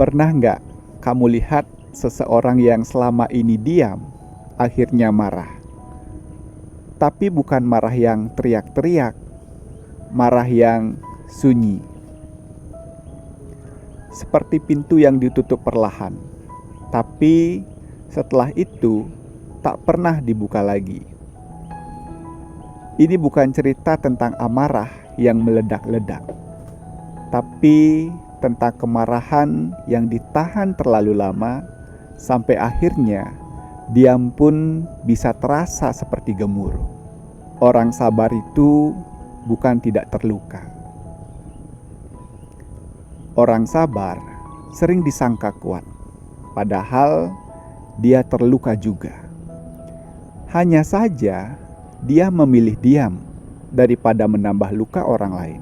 Pernah nggak kamu lihat seseorang yang selama ini diam, akhirnya marah? Tapi bukan marah yang teriak-teriak, marah yang sunyi. Seperti pintu yang ditutup perlahan, tapi setelah itu tak pernah dibuka lagi. Ini bukan cerita tentang amarah yang meledak-ledak, tapi tentang kemarahan yang ditahan terlalu lama sampai akhirnya diam pun bisa terasa seperti gemuruh. Orang sabar itu bukan tidak terluka. Orang sabar sering disangka kuat, padahal dia terluka juga. Hanya saja dia memilih diam daripada menambah luka orang lain.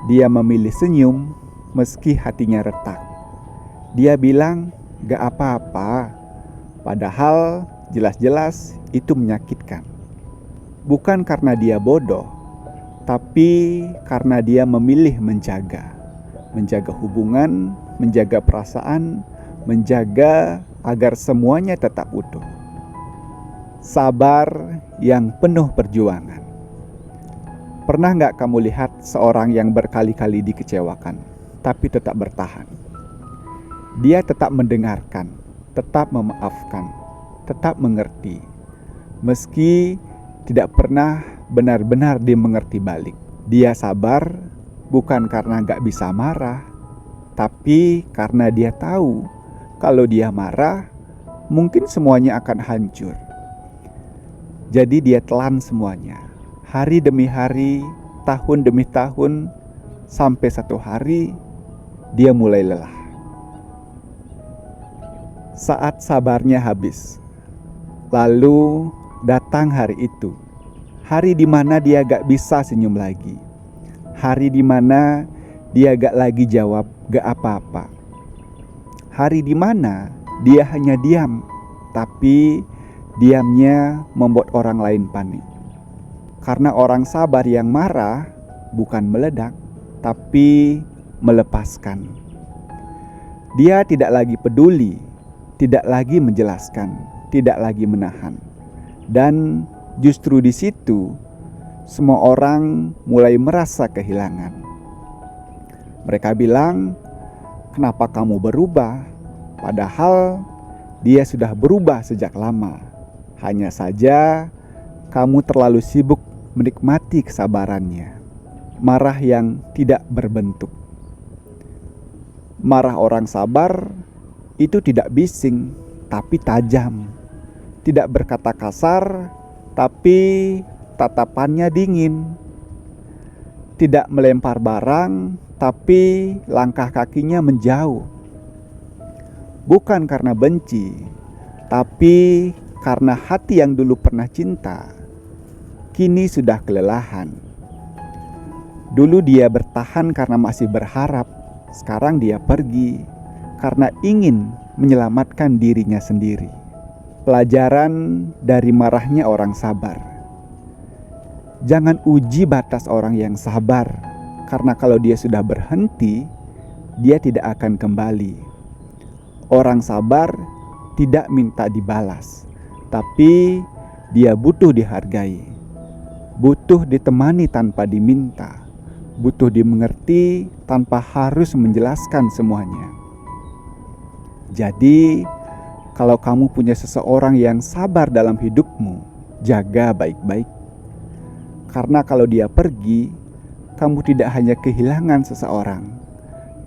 Dia memilih senyum meski hatinya retak. Dia bilang gak apa-apa, padahal jelas-jelas itu menyakitkan. Bukan karena dia bodoh, tapi karena dia memilih menjaga hubungan, menjaga perasaan, menjaga agar semuanya tetap utuh. Sabar yang penuh perjuangan. Pernah gak kamu lihat seorang yang berkali-kali dikecewakan, tapi tetap bertahan? Dia tetap mendengarkan, tetap memaafkan, tetap mengerti, meski tidak pernah benar-benar dimengerti balik. Dia sabar bukan karena gak bisa marah, tapi karena dia tahu kalau dia marah, mungkin semuanya akan hancur. Jadi dia telan semuanya, hari demi hari, tahun demi tahun, sampai satu hari dia mulai lelah. Saat sabarnya habis, lalu datang hari itu, hari di mana dia gak bisa senyum lagi, hari di mana dia gak lagi jawab gak apa-apa, hari di mana dia hanya diam, tapi diamnya membuat orang lain panik. Karena orang sabar yang marah bukan meledak, tapi melepaskan. Dia tidak lagi peduli, tidak lagi menjelaskan, tidak lagi menahan. Dan justru di situ semua orang mulai merasa kehilangan. Mereka bilang, "Kenapa kamu berubah?" Padahal dia sudah berubah sejak lama. Hanya saja kamu terlalu sibuk menikmati kesabarannya. Marah yang tidak berbentuk. Marah orang sabar itu tidak bising, tapi tajam. Tidak berkata kasar, tapi tatapannya dingin. Tidak melempar barang, tapi langkah kakinya menjauh. Bukan karena benci, tapi karena hati yang dulu pernah cinta, kini sudah kelelahan. Dulu dia bertahan karena masih berharap, sekarang dia pergi karena ingin menyelamatkan dirinya sendiri. Pelajaran dari marahnya orang sabar. Jangan uji batas orang yang sabar, karena kalau dia sudah berhenti, dia tidak akan kembali. Orang sabar tidak minta dibalas, tapi dia butuh dihargai, butuh ditemani tanpa diminta, butuh dimengerti tanpa harus menjelaskan semuanya. Jadi, kalau kamu punya seseorang yang sabar dalam hidupmu, jaga baik-baik. Karena kalau dia pergi, kamu tidak hanya kehilangan seseorang,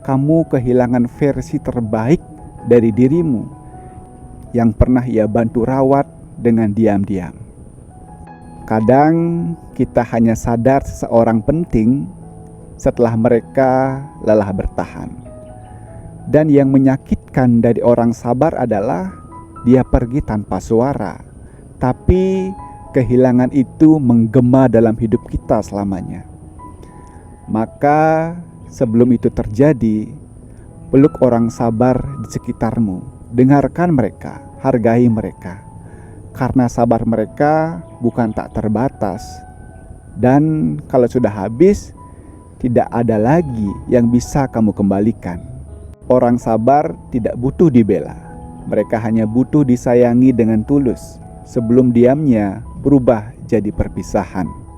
kamu kehilangan versi terbaik dari dirimu yang pernah ia bantu rawat dengan diam-diam. Kadang kita hanya sadar seseorang penting setelah mereka lelah bertahan. Dan yang menyakitkan dari orang sabar adalah dia pergi tanpa suara, tapi kehilangan itu menggema dalam hidup kita selamanya. Maka sebelum itu terjadi, peluk orang sabar di sekitarmu, dengarkan mereka, hargai mereka. Karena sabar mereka bukan tak terbatas. Dan kalau sudah habis, tidak ada lagi yang bisa kamu kembalikan. Orang sabar tidak butuh dibela. Mereka hanya butuh disayangi dengan tulus sebelum diamnya berubah jadi perpisahan.